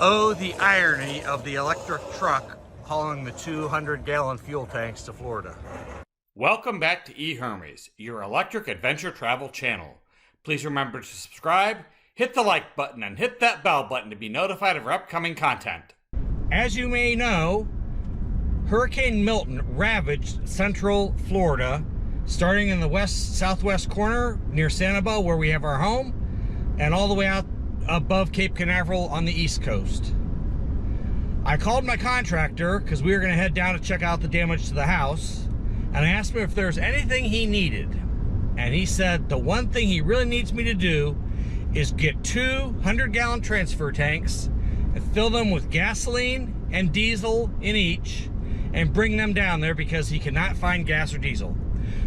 Oh, the irony of the electric truck hauling the 200-gallon fuel tanks to Florida. Welcome back to E-Hermes, your electric adventure travel channel. Please remember to subscribe, hit the like button, and hit that bell button to be notified of our upcoming content. As you may know, Hurricane Milton ravaged central Florida, starting in the southwest corner near Sanibel, where we have our home, and all the way out above Cape Canaveral on the east coast. I called my contractor because we were going to head down to check out the damage to the house, and I asked him if there's anything he needed, and he said the one thing he really needs me to do is get 200-gallon transfer tanks and fill them with gasoline and diesel in each and bring them down there because he cannot find gas or diesel.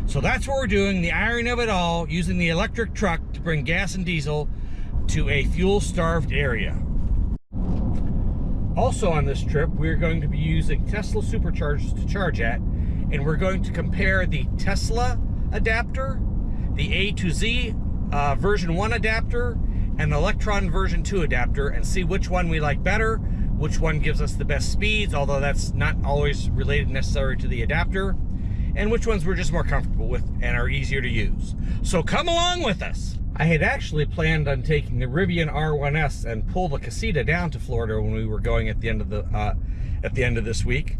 So that's what we're doing, the irony of it all, using the electric truck to bring gas and diesel to a fuel-starved area. Also on this trip, we're going to be using Tesla Superchargers to charge at, and we're going to compare the Tesla adapter, the A to Z version 1 adapter, and the Electron version 2 adapter, and see which one we like better, which one gives us the best speeds, although that's not always related necessarily to the adapter, and which ones we're just more comfortable with and are easier to use. So come along with us. I had actually planned on taking the Rivian R1S and pull the Casita down to Florida when we were going at the end of this week.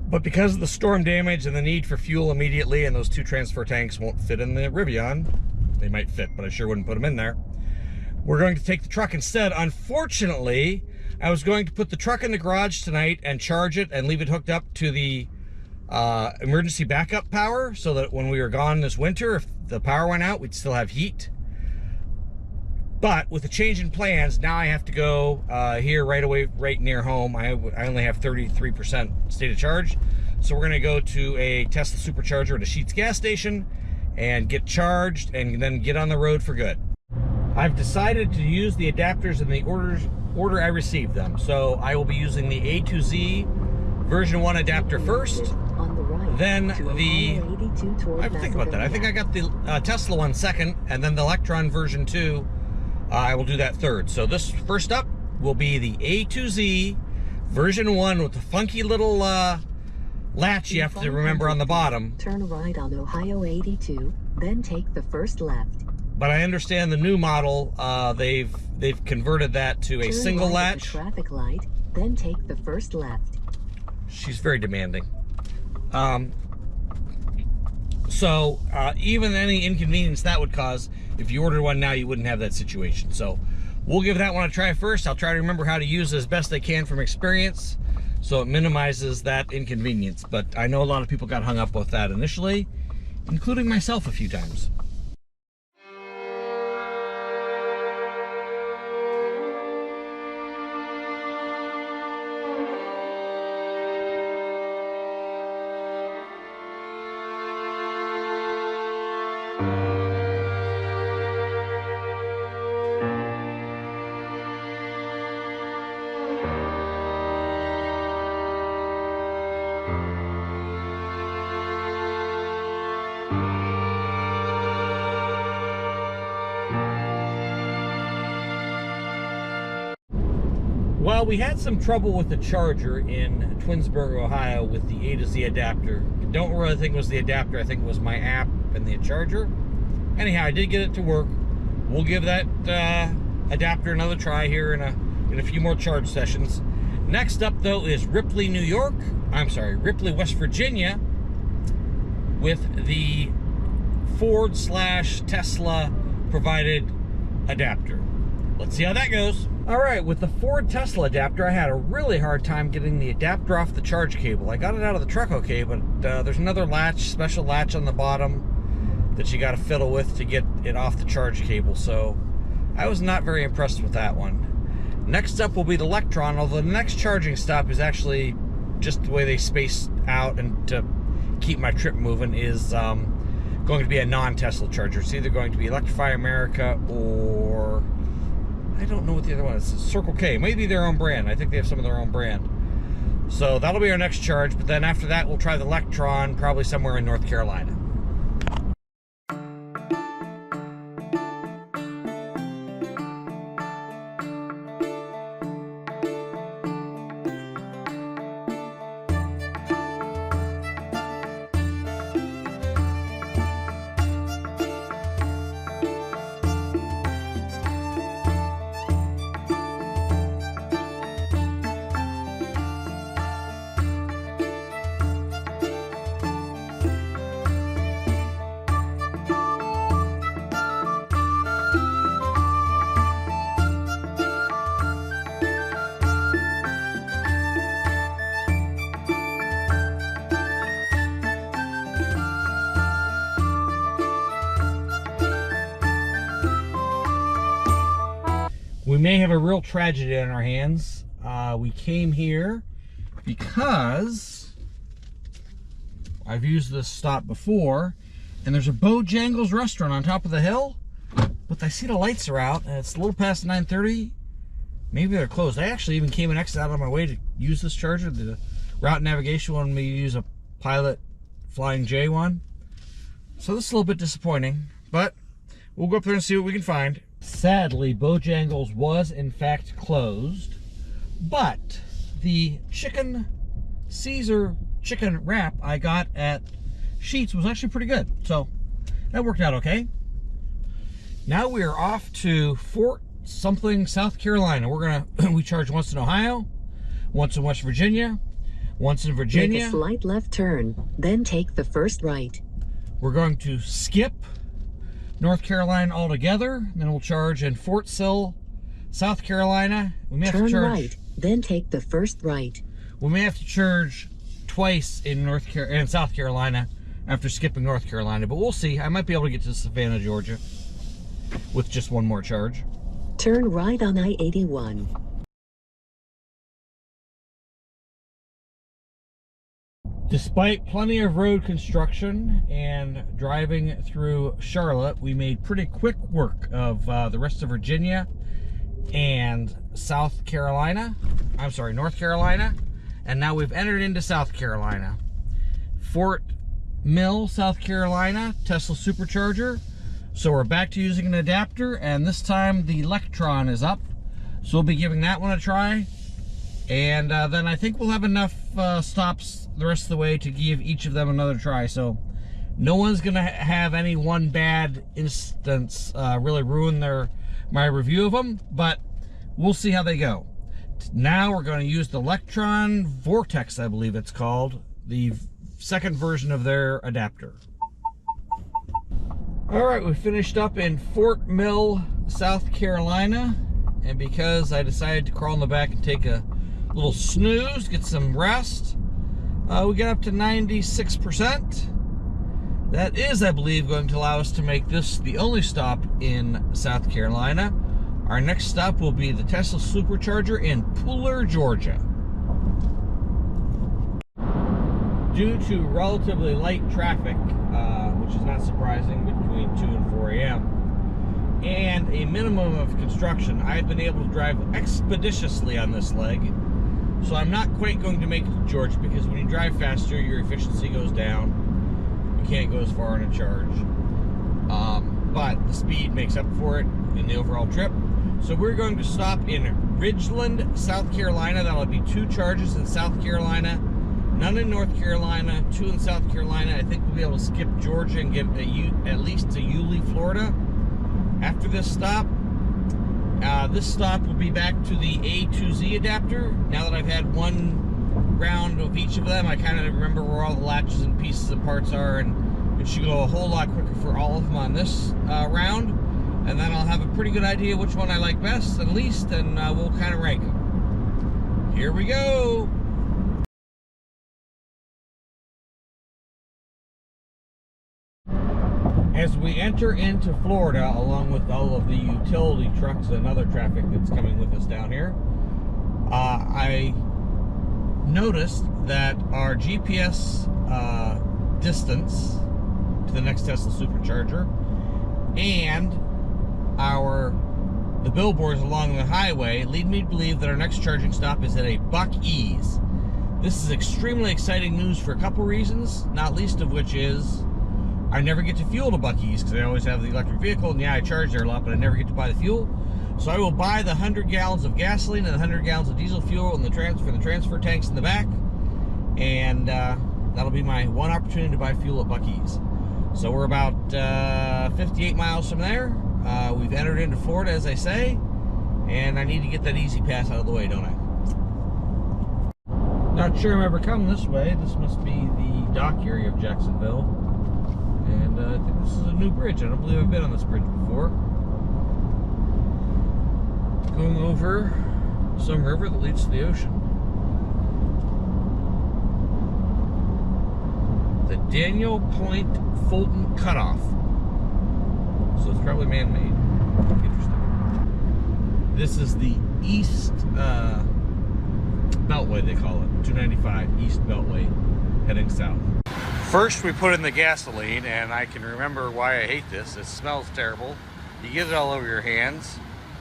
But because of the storm damage and the need for fuel immediately, and those two transfer tanks won't fit in the Rivian, they might fit, but I sure wouldn't put them in there. We're going to take the truck instead. Unfortunately, I was going to put the truck in the garage tonight and charge it and leave it hooked up to the emergency backup power so that when we were gone this winter, if the power went out, we'd still have heat. But with the change in plans, now I have to go here right away, right near home. I only have 33% state of charge. So we're gonna go to a Tesla Supercharger at a Sheetz gas station and get charged and then get on the road for good. I've decided to use the adapters in the order I received them. So I will be using the A to Z version 1 adapter first, then the, I have to think about that. I think I got the Tesla one second, and then the Electron version 2, I will do that third. So this first up will be the A to Z version 1 with the funky little latch you have to remember on the bottom. Turn right on Ohio 82, then take the first left. But I understand the new model, they've converted that to a single latch. Traffic light, then take the first left. She's very demanding. So even any inconvenience that would cause, if you ordered one now, you wouldn't have that situation. So we'll give that one a try first. I'll try to remember how to use it as best I can from experience, so it minimizes that inconvenience. But I know a lot of people got hung up with that initially, including myself a few times. Well, we had some trouble with the charger in Twinsburg, Ohio with the A to Z adapter. I don't really think it was the adapter. I think it was my app and the charger. Anyhow, I did get it to work. We'll give that adapter another try here in a few more charge sessions. Next up, though, is Ripley, Ripley, West Virginia, with the Ford/Tesla provided adapter. Let's see how that goes. All right, with the Ford Tesla adapter, I had a really hard time getting the adapter off the charge cable. I got it out of the truck okay, but there's another latch, special latch on the bottom that you got to fiddle with to get it off the charge cable. So I was not very impressed with that one. Next up will be the Electron, although the next charging stop is actually just the way they space out and to keep my trip moving is going to be a non-Tesla charger. It's either going to be Electrify America or I don't know what the other one is. Circle K, maybe their own brand. I think they have some of their own brand. So that'll be our next charge, but then after that we'll try the Electron, probably somewhere in North Carolina. may have a real tragedy on our hands. We came here because I've used this stop before, and there's a Bojangles restaurant on top of the hill, but I see the lights are out, and it's a little past 9:30. Maybe they're closed. I actually even came and exited out on my way to use this charger. The route navigation wanted me to use a Pilot Flying J one. So this is a little bit disappointing, but we'll go up there and see what we can find. Sadly, Bojangles was in fact closed, but the chicken Caesar chicken wrap I got at Sheetz was actually pretty good. So that worked out okay. Now we are off to Fort something, South Carolina. We charge once in Ohio, once in West Virginia, once in Virginia. Make a slight left turn, then take the first right. We're going to skip North Carolina altogether, then we'll charge in Fort Sill, South Carolina. We may have Turn to charge right, then take the first right. We may have to charge twice in South Carolina after skipping North Carolina, but we'll see. I might be able to get to Savannah, Georgia with just one more charge. Turn right on I-81. Despite plenty of road construction and driving through Charlotte, we made pretty quick work of the rest of Virginia and North Carolina. And now we've entered into South Carolina. Fort Mill, South Carolina, Tesla Supercharger. So we're back to using an adapter, and this time the Electron is up. So we'll be giving that one a try. And then I think we'll have enough stops the rest of the way to give each of them another try. So no one's gonna have any one bad instance really ruin my review of them, but we'll see how they go. Now we're going to use the Electron Vortex, I believe it's called, the second version of their adapter. All right, we finished up in Fort Mill, South Carolina, and because I decided to crawl in the back and take a little snooze, get some rest, we got up to 96%. That is, I believe, going to allow us to make this the only stop in South Carolina. Our next stop will be the Tesla Supercharger in Pooler, Georgia. Due to relatively light traffic, which is not surprising, between 2 and 4 a.m., and a minimum of construction, I've been able to drive expeditiously on this leg. So I'm not quite going to make it to Georgia, because when you drive faster, your efficiency goes down. You can't go as far on a charge. But the speed makes up for it in the overall trip. So we're going to stop in Ridgeland, South Carolina. That'll be 2 charges in South Carolina, none in North Carolina, 2 in South Carolina. I think we'll be able to skip Georgia and get at least to Yulee, Florida after this stop. This stop will be back to the A to Z adapter. Now that I've had one round of each of them, I kind of remember where all the latches and pieces and parts are, and it should go a whole lot quicker for all of them on this round. And then I'll have a pretty good idea which one I like best and least, and we'll kind of rank them. Here we go. As we enter into Florida, along with all of the utility trucks and other traffic that's coming with us down here, I noticed that our GPS distance to the next Tesla Supercharger and the billboards along the highway lead me to believe that our next charging stop is at a buc-ee's. This is extremely exciting news for a couple reasons, not least of which is I never get to fuel to buc-ee's because I always have the electric vehicle, and yeah, I charge there a lot, but I never get to buy the fuel. So I will buy the 100 gallons of gasoline and the 100 gallons of diesel fuel and the transfer tanks in the back, and that'll be my one opportunity to buy fuel at buc-ee's. So we're about 58 miles from there. We've entered into Florida, as I say, and I need to get that easy pass out of the way, don't I? Not sure I've ever come this way. This must be the dock area of Jacksonville. And I think this is a new bridge. I don't believe I've been on this bridge before. Going over some river that leads to the ocean. The Daniel Point Fulton Cutoff. So it's probably man-made. Interesting. This is the East Beltway, they call it. 295 East Beltway, heading south. First, we put in the gasoline, and I can remember why I hate this. It smells terrible. You get it all over your hands.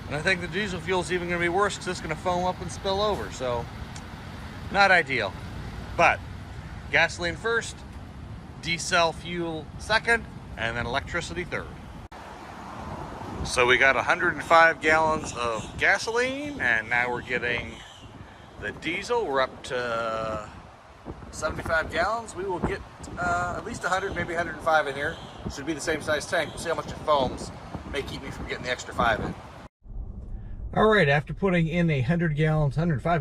And I think the diesel fuel is even going to be worse because it's going to foam up and spill over. So, not ideal. But, gasoline first, diesel fuel second, and then electricity third. So we got 105 gallons of gasoline, and now we're getting the diesel. We're up to 75 gallons. We will get at least 100, maybe 105 in here. Should be the same size tank. We'll see how much it foams. May keep me from getting the extra 5 in. All right, after putting in 105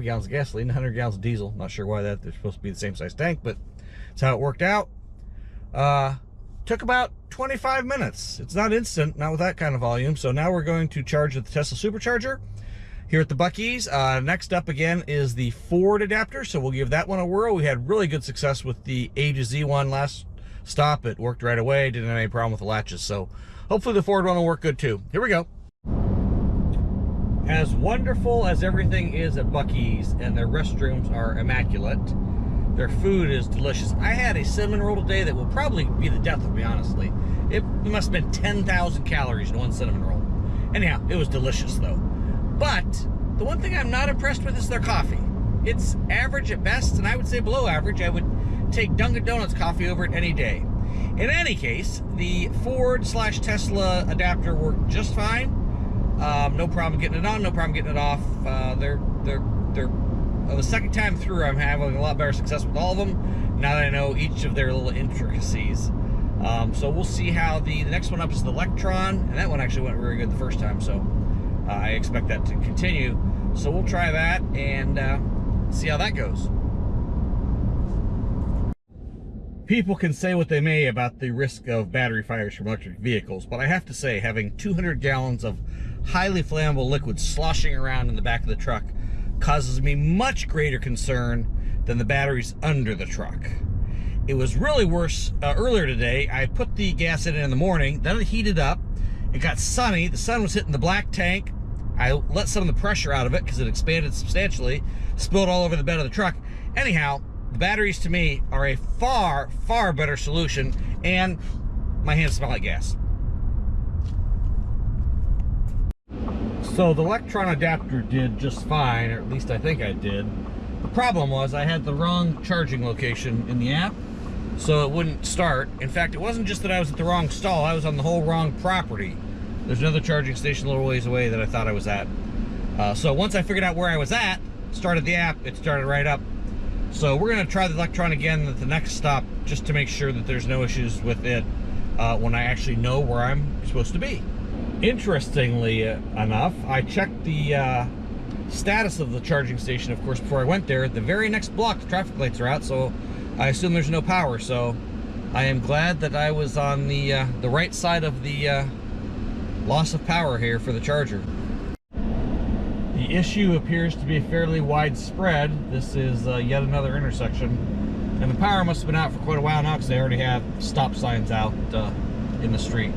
gallons of gasoline, 100 gallons of diesel. Not sure why that. They're supposed to be the same size tank, but that's how it worked out. Took about 25 minutes. It's not instant, not with that kind of volume. So now we're going to charge at the Tesla Supercharger here at the buc-ee's. Next up again is the Ford adapter, so we'll give that one a whirl. We had really good success with the A to Z one last stop. It worked right away, didn't have any problem with the latches. So hopefully the Ford one will work good too. Here we go. As wonderful as everything is at buc-ee's, and their restrooms are immaculate, their food is delicious. I had a cinnamon roll today that will probably be the death of me, honestly. It must have been 10,000 calories in one cinnamon roll. Anyhow, it was delicious though. But the one thing I'm not impressed with is their coffee. It's average at best, and I would say below average. I would take Dunkin' Donuts coffee over it any day. In any case, the Ford/Tesla adapter worked just fine. No problem getting it on, no problem getting it off. The second time through, I'm having a lot better success with all of them, now that I know each of their little intricacies. So we'll see how the next one up is the Electron, and that one actually went very good the first time, so I expect that to continue. So we'll try that and see how that goes. People can say what they may about the risk of battery fires from electric vehicles, but I have to say, having 200 gallons of highly flammable liquid sloshing around in the back of the truck causes me much greater concern than the batteries under the truck. It was really worse earlier today. I put the gas in the morning, then it heated up. It got sunny. The sun was hitting the black tank. I let some of the pressure out of it because it expanded substantially, spilled all over the bed of the truck. Anyhow, the batteries to me are a far, far better solution, and my hands smell like gas. So the Electron adapter did just fine, or at least I think I did. The problem was I had the wrong charging location in the app, so it wouldn't start. In fact, it wasn't just that I was at the wrong stall, I was on the whole wrong property. There's another charging station a little ways away that I thought I was at. So once I figured out where I was at, started the app, it started right up. So we're gonna try the Electron again at the next stop, just to make sure that there's no issues with it when I actually know where I'm supposed to be. Interestingly enough, I checked the status of the charging station, of course, before I went there. The very next block, the traffic lights are out, so I assume there's no power. So I am glad that I was on the right side of the loss of power here for the charger. The issue appears to be fairly widespread. This is yet another intersection, and the power must have been out for quite a while now because they already have stop signs out in the street.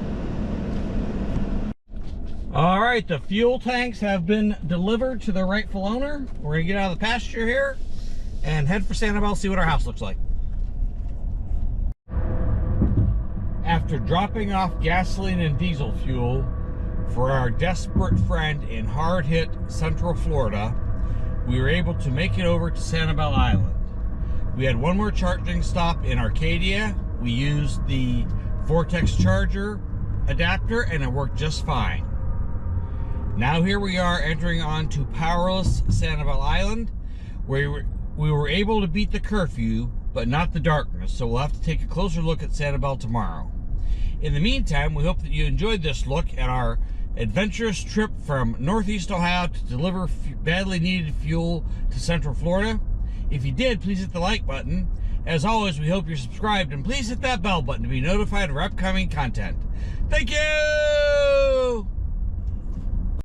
All right, the fuel tanks have been delivered to their rightful owner. We're gonna get out of the pasture here and head for Sanibel, see what our house looks like. After dropping off gasoline and diesel fuel for our desperate friend in hard-hit Central Florida, we were able to make it over to Sanibel Island. We had one more charging stop in Arcadia. We used the Vortex charger adapter and it worked just fine. Now here we are entering onto powerless Sanibel Island, where we were able to beat the curfew, but not the darkness, so we'll have to take a closer look at Sanibel tomorrow. In the meantime, we hope that you enjoyed this look at our adventurous trip from Northeast Ohio to deliver badly needed fuel to Central Florida. If you did, please hit the like button. As always, we hope you're subscribed, and please hit that bell button to be notified of our upcoming content. Thank you!